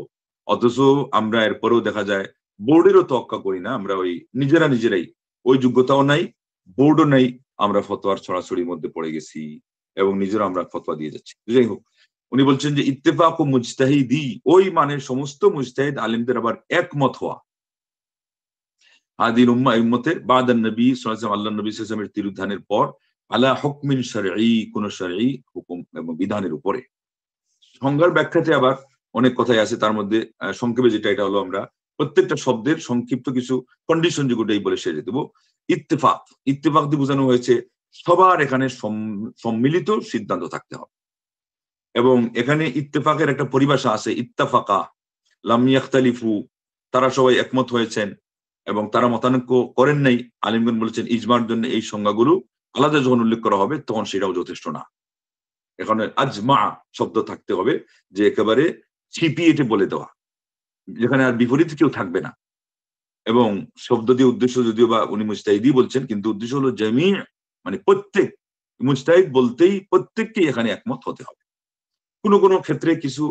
S1: অথচ আমরা এরপরেও দেখা যায় বোর্ডেরও তোয়াক্কা করি না, আমরা ওই নিজেরাই ওই যোগ্যতাও নাই, বোর্ডও নাই, আমরা ফতোয়ার ছড়াছড়ির মধ্যে পড়ে গেছি এবং নিজেরা আমরা ফতোয়া দিয়ে যাচ্ছি। যাই হোক, উনি বলছেন যে ইত্তেফাক ও মুজতাহিদি, ওই মানের সমস্ত মুজতাহিদ আলেমদের আবার একমত হওয়া, আদিল উম্মাহ উম্মতের বাদান নবী সাল্লাল্লাহু আলাইহি ওয়াসাল্লাম, আল্লাহর নবী সাল্লাল্লাহু আলাইহি ওয়াসাল্লামের তীরধানের পর, আলা হুকমিন শারঈ, কোন শারঈ হুকুম এবং বিধানের উপরে। সংজ্ঞার ব্যাখ্যাতে আবার অনেক কথাই আছে, তার মধ্যে সংক্ষেপে যেটা, এটা হলো আমরা প্রত্যেকটা শব্দের সংক্ষিপ্ত কিছু কন্ডিশন যেগুলোই বলে সেরে দেবো। ইত্তেফাক, ইত্তেফাক দিয়ে বোঝানো হয়েছে সবার এখানে সম্মিলিত সিদ্ধান্ত থাকতে হবে। এবং এখানে ইত্তেফাকের একটা পরিভাষা আছে, ইত্তাফাকা লাম ইয়াখতালিফু, তারা সবাই একমত হয়েছেন এবং তারা মতানৈক্য করেন নাই। আলিমগণ বলেছেন ইজমার জন্য এই সংজ্ঞাগুলো আলাদা যখন উল্লেখ করা হবে তখন সেটাও যথেষ্ট না। এখানে আজমা শব্দ থাকতে হবে, যে একেবারে ছিপিয়ে বলে দেওয়া, যেখানে আর বিপরীত কেউ থাকবে না। এবং শব্দ দিয়ে উদ্দেশ্য যদিও বা উনি মুজতাহিদি বলছেন, কিন্তু উদ্দেশ্য হলো জামি, মানে প্রত্যেক মুজতাহিদ বলতেই প্রত্যেককেই এখানে একমত হতে হবে। কোনো কোনো ক্ষেত্রে কিছু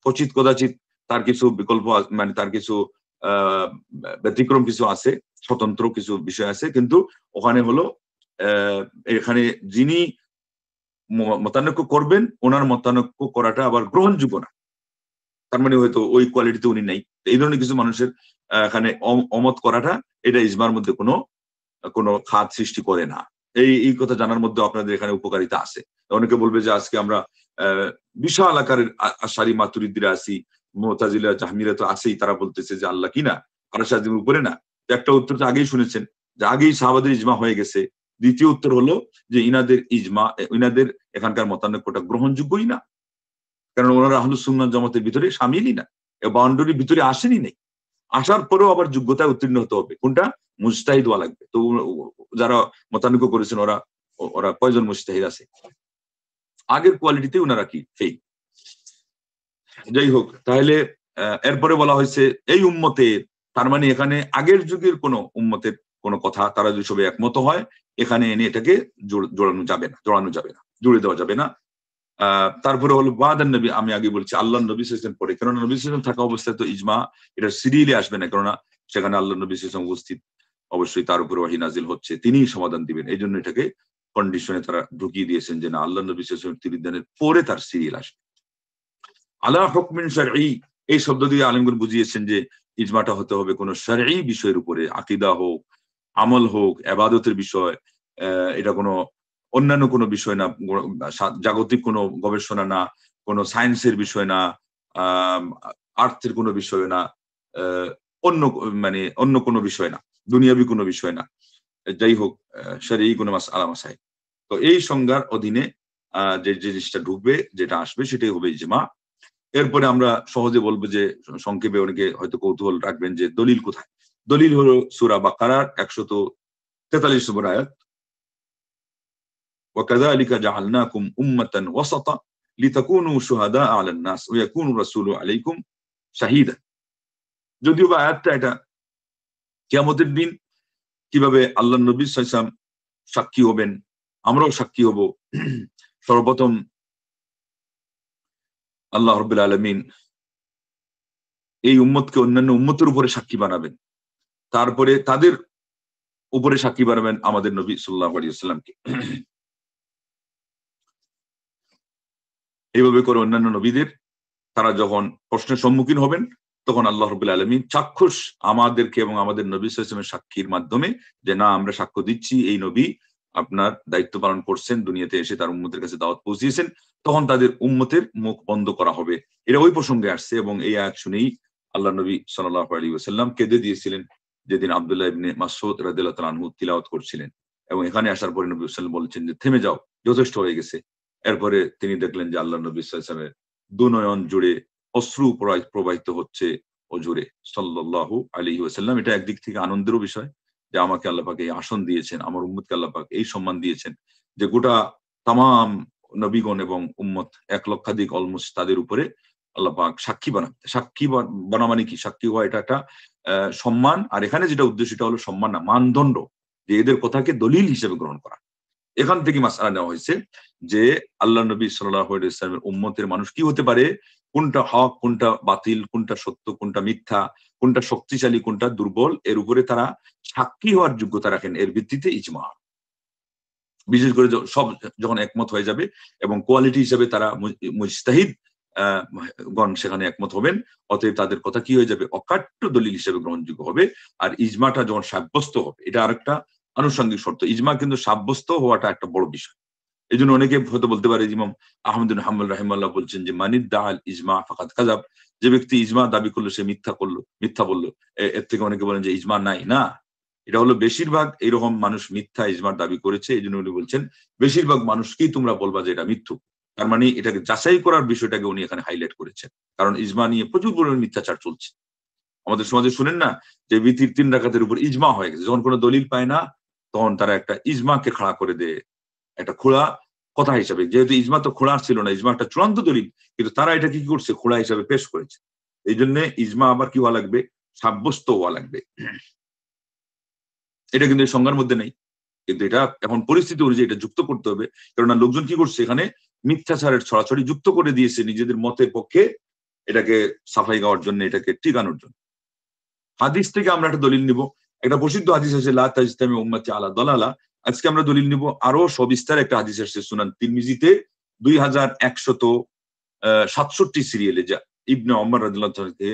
S1: কচিত কদাচিৎ তার কিছু বিকল্প, মানে তার কিছু ব্যতিক্রম কিছু আছে, স্বতন্ত্র কিছু বিষয় আছে, কিন্তু ওখানে হলো এখানে যিনি মতানৈক্য করবেন, ওনার মতানৈক্য করাটা আবার গ্রহণযোগ্য না, তার মানে হয়তো ওই কোয়ালিটিতে উনি নেই। এই ধরনের কিছু মানুষের এখানে অমত করাটা, এটা ইজমার মধ্যে কোনো খাত সৃষ্টি করে না। এই কথা জানার মধ্যে আপনাদের এখানে উপকারিতা আছে। অনেকে বলবে যে আজকে আমরা বিশাল আকারের আশারি মাতুরিদিরা আছি, মুতাজিলা জাহমিরা তো আছেই, তারা বলতেছে যে আল্লাহ কিনা, আরশ আজিমের উপরে না। একটা উত্তর তো আগেই শুনেছেন যে আগেই সাহাবাদের ইজমা হয়ে গেছে। দ্বিতীয় উত্তর হলো যে ইনাদের ইজমা, ইনাদের এখানকার মতানৈক্যটা গ্রহণযোগ্যই না, কারণ ওনারা আহলুস সুন্নাহ জামাতের ভিতরে শামিলই না, বাউন্ডারির ভিতরে আসেনি নাই। আসার পরেও আবার যোগ্যতায় উত্তীর্ণ হতে হবে, কোনটা? মুজতাহিদ হওয়া লাগবে। তো যারা মতানৈক্য করেছেন ওরা ওরা কয়জন মুজতাহিদ আছে? আগের কোয়ালিটিতে ওনারা কি ফেল। যাই হোক, তাহলে এরপরে বলা হয়েছে এই উম্মতে, তার মানে এখানে আগের যুগের কোন উম্মতের কোন কথা তারা যদি সবাই একমত হয়, এখানে এনে এটাকে জোড়ানো যাবে না, জুড়ে দেওয়া যাবে না। তারপরে হলো বাদান নবী, আমি আগে বলছি আল্লাহ নবী সাল্লাল্লাহু আলাইহি ওয়াসাল্লাম পরে, কারণ নবী সাল্লাল্লাহু আলাইহি ওয়াসাল্লাম থাকা অবস্থায় তো ইজমা এটা সিরিয়ালে আসবে না, কেননা সেখানে আল্লাহ নবী সাল্লাল্লাহু আলাইহি ওয়াসাল্লাম উপস্থিত, অবশ্যই তার উপরে ওহী নাজিল হচ্ছে, তিনিই সমাধান দিবেন। এই জন্য এটাকে কন্ডিশনে তারা ঢুকিয়ে দিয়েছেন যে না, আল্লাহ নবী সাল্লাল্লাহু আলাইহি ওয়াসাল্লাম তিরিদানের পরে তার সিরিয়াল আসবে। আলা হুকমিন শারঈ, এই শব্দ দিয়ে আলেমগণ বুঝিয়েছেন যে ইজমাটা হতে হবে কোন শারঈ বিষয়ের উপরে, আকীদা হোক, আমল হোক, ইবাদতের বিষয়, এটা কোনো অন্যান্য কোনো বিষয় না, জাগতিক কোনো গবেষণা না, কোনো সায়েন্সের বিষয় না, আর্থের কোনো বিষয় না, অন্য মানে অন্য কোনো বিষয় না, দুনিয়াবি কোনো বিষয় না। যাই হোক, শারঈ কোনো মাসআলা মাসাইল। তো এই সংজ্ঞার অধীনে যে জিনিসটা ঢুকবে, যেটা আসবে, সেটাই হবে ইজমা। এরপরে আমরা সহজে বলবো যে, সংক্ষেপে অনেকে হয়তো কৌতূহল রাখবেন যে দলিল কোথায়। দলিল হলো সূরা বাকারার 143 নম্বর আয়াত, وكذلك جعلناكم أمة وسطا لتكونوا شهداء على الناس ويكون الرسول عليكم شهيدا। যদিও বা আয়াতটা এটা কিয়ামতের দিন কিভাবে আল্লাহর নবী সাল্লাল্লাহু আলাইহি ওয়াসাল্লাম সাক্ষী হবেন, আমরাও সাক্ষী হব। সর্বপ্রথম আল্লাহ রাব্বুল আলামিন এই উম্মতকে অন্যান্য উম্মতের উপরে সাক্ষী বানাবেন, তারপরে তাদের উপরে সাক্ষী বানাবেন আমাদের নবী সাল্লাল্লাহু আলাইহি ওয়াসাল্লামকে। এইভাবে করে অন্যান্য নবীদের তারা যখন প্রশ্নের সম্মুখীন হবেন, তখন আল্লাহ রাব্বুল আলামিন চাক্ষুষ আমাদেরকে এবং আমাদের নবী সাল্লাল্লাহু আলাইহি ওয়াসাল্লামের সাক্ষীর মাধ্যমে যে না, আমরা সাক্ষ্য দিচ্ছি এই নবী আপনার দায়িত্ব পালন করছেন, দুনিয়াতে এসে তার উম্মতের কাছে দাওয়াত পৌঁছিয়েছেন, তখন তাদের উম্মতের মুখ বন্ধ করা হবে। এটা ওই প্রসঙ্গে আসছে, এবং এই আয়াত শুনেই আল্লাহ নবী সাল্লাল্লাহু আলাইহি ওয়াসাল্লাম কেঁদে দিয়েছিলেন যেদিন আব্দুল্লাহ ইবনে মাসউদ রাদিয়াল্লাহু তাআলা আনহু তিলাওয়াত করছিলেন। এবং এখানে আসার পরে নবী সাল্লাল্লাহু আলাইহি ওয়াসাল্লাম বলেছেন যে থেমে যাও, যথেষ্ট হয়ে গেছে। এরপরে তিনি দেখলেন যে আল্লাহ নবী সাল্লাল্লাহু আলাইহি ওয়াসাল্লামের দুনয়ন জুড়ে অশ্রু প্রবাহিত হচ্ছে অজুরে, সাল্লাল্লাহু আলাইহি ওয়াসাল্লাম। এটা একদিক থেকে আনন্দেরও বিষয় যে আমাকে আল্লাহ পাক এই আসন দিয়েছেন, আমার উম্মতকে আল্লাহ পাক এই সম্মান দিয়েছেন যে গোটা তামাম নবীগণ এবং উম্মত 1 লক্ষাধিক অলমোস্ট তাদের উপরে আল্লাহ পাক সাক্ষী বানান। সাক্ষী বানা মানে কি? সাক্ষী হওয়া এটা একটা সম্মান, আর এখানে যেটা উদ্দেশ্য এটা হলো সম্মান না, মানদণ্ড, যে এদের কথাকে দলিল হিসেবে গ্রহণ করা। এখান থেকে মাসআলা নেওয়া হয়েছে যে আল্লাহ নবী সাল্লাল্লাহু আলাইহি ওয়াসাল্লামের উম্মতের মানুষ কি হতে পারে, কোনটা হক, কোনটা বাতিল, কোনটা সত্য, কোনটা মিথ্যা, কোনটা শক্তিশালী, কোনটা দুর্বল, এর উপরে তারা সাক্ষী হওয়ার যোগ্যতা রাখেন। এর ভিত্তিতে ইজমা, বিশেষ করে সব যখন একমত হয়ে যাবে এবং কোয়ালিটি হিসেবে তারা মুজতাহিদ গণ সেখানে একমত হবেন, অতএব তাদের কথা কি হয়ে যাবে, অকাট্য দলিল হিসেবে গ্রহণযোগ্য হবে। আর ইজমাটা যখন সাব্যস্ত হবে, এটা আরেকটা আনুষঙ্গিক শর্ত। ইজমা কিন্তু সাব্যস্ত হওয়াটা একটা বড় বিষয়। এই জন্য অনেকে হয়তো বলতে পারে, ইমাম আহমদ বিন হাম্বল রাহিমাহুল্লাহ বলছেন যে মানিদ্দাআল ইজমা ফাকাদ কাযাব, যে ব্যক্তি ইজমা দাবি করলো সে মিথ্যা বললো। এর থেকে অনেকে বলেন যে ইজমা নাই, না, এটা হলো বেশিরভাগ এরকম মানুষ মিথ্যা ইজমার দাবি করেছে। এই জন্য উনি বলছেন বেশিরভাগ মানুষকেই তোমরা বলবা যে এটা মিথ্যুক। তার মানে এটাকে যাচাই করার বিষয়টাকে উনি এখানে হাইলাইট করেছেন, কারণ ইজমা নিয়ে প্রচুর পরিমাণে মিথ্যাচার চলছে আমাদের সমাজে। শুনেন না যে বিতির 3 রাকাতের উপর ইজমা হয়ে গেছে, যখন কোনো দলিল পায় না তখন তারা একটা ইজমাকে খাড়া করে দেয় একটা খোলা কথা হিসাবে, যেহেতু ইজমা তো খোলা ছিল না, ইজমা একটা চূড়ান্ত দলিল, কিন্তু তারা এটা কি করছে, খোলা হিসাবে পেশ করেছে। এই জন্য ইজমা আবার কি হওয়া লাগবে, সাব্যস্ত হওয়া লাগবে। এটা কিন্তু এই সংজ্ঞার মধ্যে নেই, কিন্তু এটা এখন পরিস্থিতি অনুযায়ী এটা যুক্ত করতে হবে, কেননা লোকজন কি করছে, এখানে মিথ্যাচারের ছড়াছড়ি যুক্ত করে দিয়েছে নিজেদের মতের পক্ষে, এটাকে সাফাই গাওয়ার জন্য, এটাকে টিকানোর জন্য। হাদিস থেকে আমরা একটা দলিল নিব, একটা প্রসিদ্ধ হাদিস আছে লা তাজতামি উম্মতি আলা দালালা। আজকে আমরা দলিল নিব আরো সবিস্তার একটা হাদিস আসছে সুনান তিরমিজিতে 2167 সিরিয়ালে, যা ইবনে ওমর রাদিয়াল্লাহু তাআলা থেকে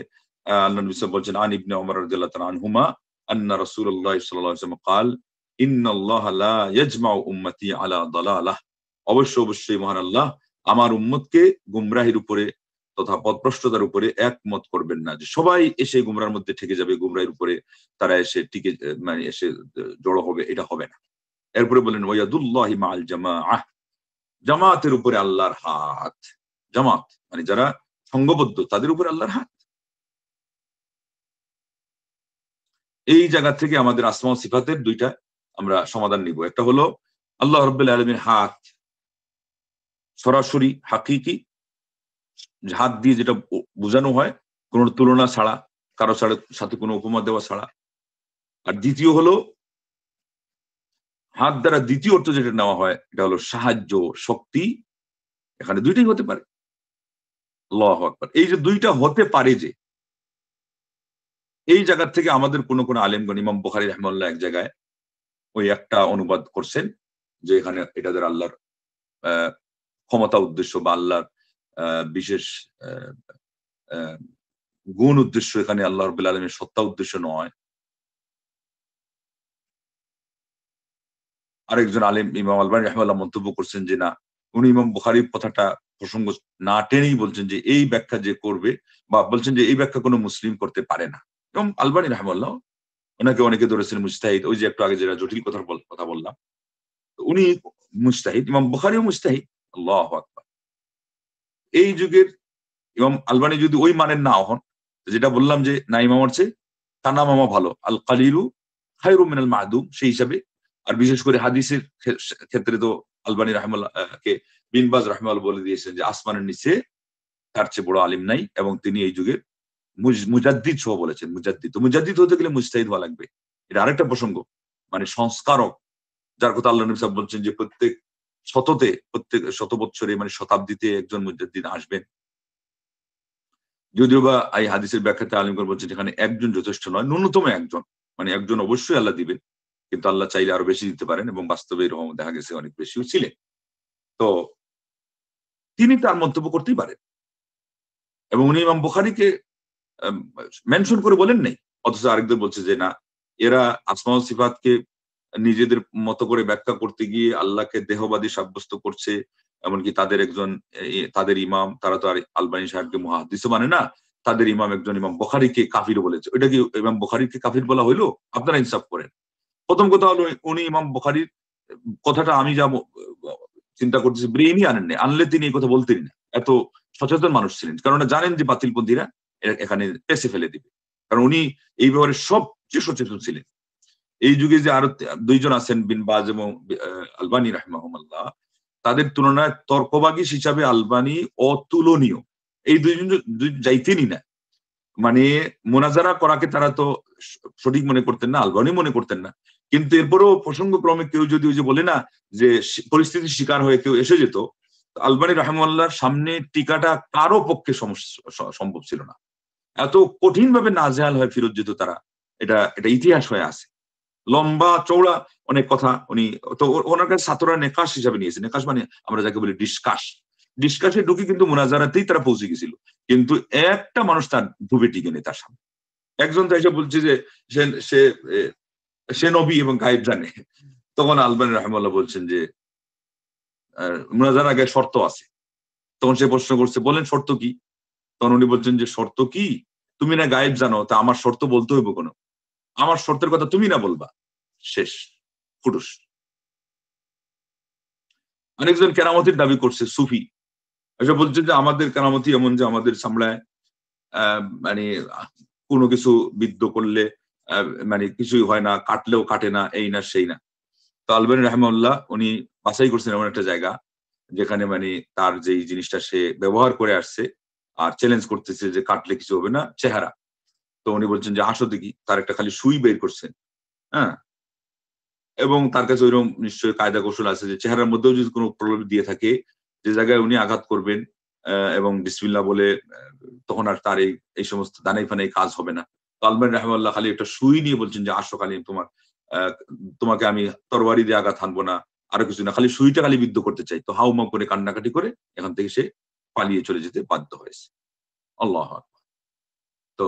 S1: আল্লাহ নবী বলছেন, আন ইবনে ওমর রাদিয়াল্লাহু তাআলা আনহুমা আন্না রাসূলুল্লাহ সাল্লাল্লাহু আলাইহি ওয়াসাল্লাম قال ইন্নাল্লাহা লা ইয়াজমাউ উম্মতি আলা দালালাহ, অবশ্যই মহান আল্লাহ আমার উম্মতকে গুমরাহির উপরে তথা পথভ্রষ্টতার উপরে একমত করবেন না, যে সবাই এসে গুমরার মধ্যে ঠেকে যাবে, গুমরাহের উপরে তারা এসে টিকে মানে এসে জড়ো হবে, এটা হবে না। এরপরে বলেন ওয়ায়াদুল্লাহি মাআল জামাআহ, জামাতের উপরে আল্লাহর হাত। জামাত মানে যারা সংঘবদ্ধ তাদের উপরে আল্লাহর হাত। এই জায়গা থেকে আমাদের আসমা ও সিফাতের দুইটা আমরা সমাধান নিব। একটা হলো আল্লাহ রাব্বুল আলামিনের হাত সরাসরি হাকিকি, হাত দিয়ে যেটা বোঝানো হয় কোন তুলনা ছাড়া, কারো সাথে কোনো উপমা দেওয়া ছাড়া। আর দ্বিতীয় হলো হাত দ্বারা দ্বিতীয় অর্থ যেটা নেওয়া হয় এটা হলো সাহায্য, শক্তি। এখানে দুইটাই হতে পারে। আল্লাহু আকবার। এই যে দুইটা হতে পারে, যে এই জায়গা থেকে আমাদের কোন আলেমগণ, ইমাম বুখারী রাহিমাহুল্লাহ এক জায়গায় ওই একটা অনুবাদ করছেন যে এখানে এটা দ্বারা আল্লাহর ক্ষমতা উদ্দেশ্য বা আল্লাহর বিশেষ গুণ উদ্দেশ্য, এখানে আল্লাহ রাব্বুল আলামিনের সত্তা উদ্দেশ্য নয়। আরেকজন আলেম ইমাম আলবানী রাহিমাহুল্লাহ মন্তব্য করছেন যে না, উনি ইমাম বুখারীর কথাটা প্রসঙ্গ না টেনেই বলছেন যে এই ব্যাখ্যা যে করবে, বা বলছেন যে এই ব্যাখ্যা কোনো মুসলিম করতে পারে না। এবং আলবানী রাহিমাহুল্লাহ ওনাকে অনেকে ধরেছেন মুজতাহিদ, ওই যে একটু আগে যেটা জটিল কথা বললাম, উনি মুজতাহিদ, ইমাম বুখারীও মুজতাহিদ। আল্লাহু আকবার। এই যুগের ইমাম আলবানী যদি ওই মানের না হন, যেটা বললাম যে না ইমামের চেয়ে কানা মামা ভালো, আল কালিলু খায়রুম মিনাল মা'দুম, সেই হিসাবে। আর বিশেষ করে হাদিসের ক্ষেত্রে তো আলবানী রাহিমাহুল্লাহ কে বিন বাজ রাহিমাহুল্লাহ বলে দিয়েছেন যে আসমানের নিচে তার চেয়ে বড় আলিম নাই, এবং তিনি এই যুগের মুজাদ্দিদ সহ বলেছেন। মুজাদ্দিদ, তো মুজাদ্দিদ হতে গেলে মুজতাহিদ হওয়া লাগবে। এটা আরেকটা প্রসঙ্গ, মানে সংস্কারক, যার কথা আল্লাহ নবী সাল্লাল্লাহু আলাইহি ওয়াসাল্লাম বলছেন যে প্রত্যেক শত বৎসরে মানে শতাব্দীতে একজন মুজাদ্দিদ আসবেন। যদিও বা এই হাদিসের ব্যাখ্যাতে আলিমগণ বলছেন যেখানে একজন যথেষ্ট নয়, ন্যূনতম একজন, মানে একজন অবশ্যই আল্লাহ দিবেন, কিন্তু আল্লাহ চাইলে আরো বেশি দিতে পারেন, এবং বাস্তবে এরকম দেখা গেছে অনেক বেশিও ছিলেন। তো তিনি তার মন্তব্য করতেই পারেন, এবং উনি ইমাম বুখারীকে মেনশন করে বলেন নাই। অথচ আরেকজন বলছে যে না, এরা আসমা ও সিফাতকে নিজেদের মতো করে ব্যাখ্যা করতে গিয়ে আল্লাহকে দেহবাদী সাব্যস্ত করছে। এমনকি তাদের একজন তাদের ইমাম, তারা তো আর আলবানী সাহেবকে মুহাদ্দিসও মানে না, তাদের ইমাম একজন ইমাম বুখারীকে কাফির বলেছে। এটা কি ইমাম বুখারীকে কাফির বলা হইলো? আপনারা ইনসাফ করেন। প্রথম কথা হলো উনি ইমাম বুখারীর কথাটা আমি যা চিন্তা করতেছি ব্রেইনই আনেন নাই। আনলে তিনি এই কথা বলতেনই না। এত সচেতন মানুষ ছিলেন। কারণ উনি জানেন যে বাতিলপন্থীরা এখানে পেঁচে ফেলে দিবে। কারণ উনি এই ব্যাপারে সবচেয়ে সচেতন ছিলেন। এই যুগে যে আরো দুইজন আছেন বিন বাজ এবং আলবানী রাহিমাহুল্লাহ, তাদের তুলনায় তর্কবাগীশ হিসাবে আলবানী অতুলনীয়। এই দুইজন যাইতেনই না। মানে মোনাজারা করাকে তারা তো সঠিক মনে করতেন না, আলবানী মনে করতেন না। কিন্তু এরপরেও প্রসঙ্গক্রমে কেউ যদি ওই যে বলে না যে পরিস্থিতির শিকার হয়ে কেউ এসে যেত, আলবানী রাহিমাহুল্লাহর সামনে টিকাটা কারো পক্ষে সম্ভব ছিল না। এত কঠিন ভাবে নাজেহাল হয়ে ফিরত যেত তারা, এটা ইতিহাস হয়ে আছে। লম্বা চৌড়া অনেক কথা উনি তো ওনার কাছে ছাত্ররা নেকাশ হিসাবে নিয়েছে। নেকাশ মানে আমরা যাকে বলি ডিসকাশে ঢুকে কিন্তু মুনাজারাতেই তারা পৌঁছে গেছিল। কিন্তু একটা মানুষ তার ধুবে টিকে নেই তার সামনে। একজন তো এসে বলছে যে সে সে নবী এবং গায়েব জানে। তখন আলবানী রাহিমাহুল্লাহ বলছেন যে মুনাজারার আগে শর্ত আছে। তখন সে প্রশ্ন করছে, বলেন শর্ত কি? তখন উনি বলছেন যে শর্ত কি? তুমি না গায়েব জানো, তা আমার শর্ত বলতে হইব কেন? আমার শর্তের কথা তুমি না বলবা। শেষ, ফুটুস। অনেকজন কেরামতির দাবি করছে, সুফি এসব বলছে যে আমাদের কেরামতি এমন যে আমাদের সামলায় মানে কোনো কিছু বিদ্ধ করলে মানে কিছুই হয় না, কাটলেও কাটে না, এই না সেই না। তো আলবানী রাহিমাহুল্লাহ উনি বাছাই করছেন এমন একটা জায়গা যেখানে মানে তার যেই জিনিসটা সে ব্যবহার করে আসছে আর চ্যালেঞ্জ করতেছে যে কাটলে কিছু হবে না, চেহারা। তো উনি বলছেন যে আসো দেখি, তার একটা খালি সুই বের করছেন। হ্যাঁ, এবং তার কাছে ওইরকম নিশ্চয়ই কায়দা কৌশল আছে যে চেহারার মধ্যেও যদি কোনো প্রলোভ দিয়ে থাকে, যে জায়গায় উনি আঘাত করবেন এবং বিসমিল্লাহ বলে তখন আর তার এই সমস্ত দানাই ফানাই কাজ হবে না। তো আলবানী রাহিমাহুল্লাহ খালি একটা সুই নিয়ে বলছেন যে আসো, খালি তোমাকে আমি তরবারি দিয়ে আঘাত হানবো না, আরো কিছু না, খালি সুইটা খালি বিদ্ধ করতে চাই। তো হাউমাউ করে কান্নাকাটি করে এখান থেকে সে পালিয়ে চলে যেতে বাধ্য হয়েছে। আল্লাহু আকবার। তো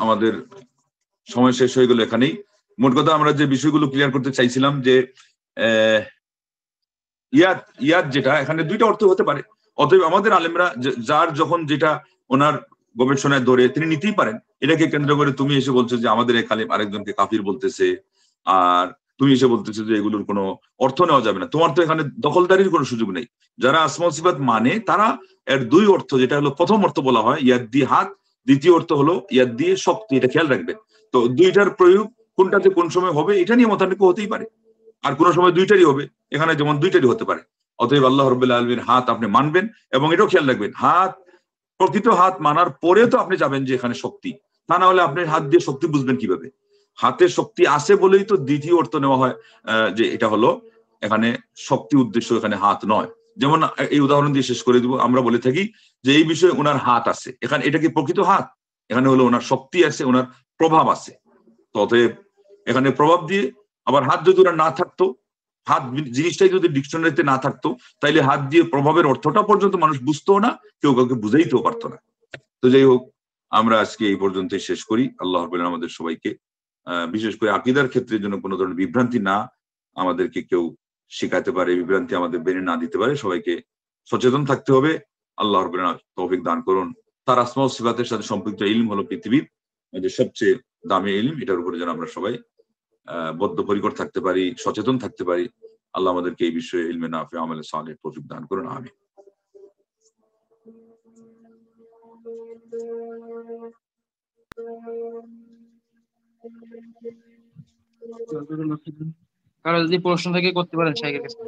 S1: আমাদের সময় শেষ হয়ে গেল এখানেই। মোট কথা আমরা যে বিষয়গুলো ক্লিয়ার করতে চাইছিলাম যে ইয়াদ যেটা, এখানে দুইটা অর্থ হতে পারে। অতএব আমাদের আলেমরা যার যখন যেটা ওনার গবেষণায় ধরে তিনি নিতেই পারেন। এটাকে কেন্দ্র করে তুমি এসে বলছো যে আমাদের এক আলেম আরেকজনকে কাফির বলতেছে, আর তুমি এসে বলতেছো যে এগুলোর কোনো অর্থ নেওয়া যাবে না। তোমার তো এখানে দখলদারির কোনো সুযোগ নেই। যারা আসমা সিফাত মানে তারা এর দুই অর্থ, যেটা হলো প্রথম অর্থ বলা হয় ইয়াদ দিয়ে হাত, দ্বিতীয় অর্থ হলো ইয়াদ দিয়ে শক্তি, এটা খেয়াল রাখবেন। তো দুইটার প্রয়োগ কোনটাতে কোন সময় হবে এটা নিয়ে মতানৈক্য হতেই পারে, আর কোন সময় দুইটারই হবে, এখানে যেমন দুইটারই হতে পারে। অতএব আল্লাহ রাব্বুল আলামিনের হাত আপনি মানবেন, এবং এটাও খেয়াল রাখবেন হাত, প্রকৃত হাত মানার পরে তো আপনি যাবেন যে এখানে শক্তি, তা না হলে আপনি হাত দিয়ে শক্তি বুঝবেন কিভাবে? হাতে শক্তি আছে বলেই তো দ্বিতীয় অর্থ নেওয়া হয় যে এটা হলো এখানে শক্তি উদ্দেশ্য, এখানে হাত নয়। যেমন এই উদাহরণ দিয়ে শেষ করে দিব, আমরা বলে থাকি যে এই বিষয়ে ওনার হাত আছে, এখানে এটা কি প্রকৃত হাত? এখানে হলো ওনার শক্তি আছে, ওনার প্রভাব আছে। তো অতএব এখানে প্রভাব দিয়ে, আবার হাত যদি ওনার না থাকতো, হাত জিনিসটাই যদি ডিকশনারিতে না থাকতো, তাইলে হাত দিয়ে প্রভাবের অর্থটা পর্যন্ত মানুষ বুঝতো না, কেউ কাউকে বুঝাইতেও পারতো না। তো যাই হোক, আমরা আজকে এই পর্যন্তই শেষ করি। আল্লাহ রাব্বুল আমাদের সবাইকে বিশেষ করে আকীদার ক্ষেত্রে যেন কোনো ধরনের বিভ্রান্তি না আমাদেরকে কেউ শেখাতে পারে, বিভ্রান্তি আমাদের বেনে না দিতে পারে, সবাইকে সচেতন থাকতে হবে। আল্লাহ রাব্বুল তৌফিক দান করুন। তার আসমা ও সিফাতের সাথে সম্পৃক্ত ইলম হলো পৃথিবীর যে সবচেয়ে দামি ইলম, এটার উপরে যেন আমরা সবাই বদ্ধপরিকর থাকতে পারি, সচেতন থাকতে পারি। আল্লাহ আমাদেরকে এই বিষয়ে ইলমে নাফি আমলে সালেহ তৌফিক দান করুন। আমিন।
S2: কারো যদি প্রশ্ন থাকে করতে পারেন শাইখের কাছে।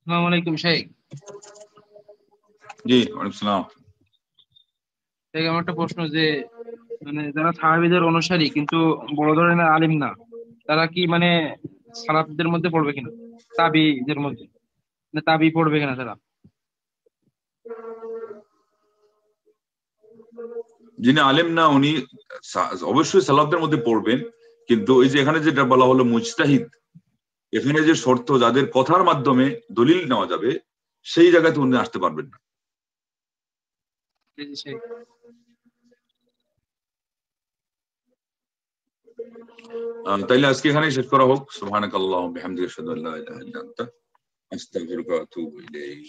S2: আসসালামু আলাইকুম শাইখ।
S1: জি, ওয়ালাইকুম আসসালাম।
S2: আমার একটা প্রশ্ন, যে মানে যারা সাহাবীদের অনুসারী কিন্তু বড় ধরনের আলিম না, তারা কি মানে সালাফদের মধ্যে পড়বে কিনা, তাবিদের মধ্যে, না তাবি পড়বে কিনা তারা?
S1: যিনি আলেম না উনি অবশ্যই সালাফদের মধ্যে পড়বেন, কিন্তু ওই যে এখানে যেটা বলা হলো মুজতাহিদ, এখানে যে শর্ত যাদের কথার মাধ্যমে দলিল নেওয়া যাবে, সেই জায়গাতে উনি আসতে পারবেন না। তাইলে আজকে এখানেই শেষ করা হোক। সুবহানাকাল্লাহুম্মা ওয়া বিহামদিকা আশহাদু আল্লা ইলাহা ইল্লা আনতা আস্তাগফিরুকা ওয়া আতুবু ইলাইক।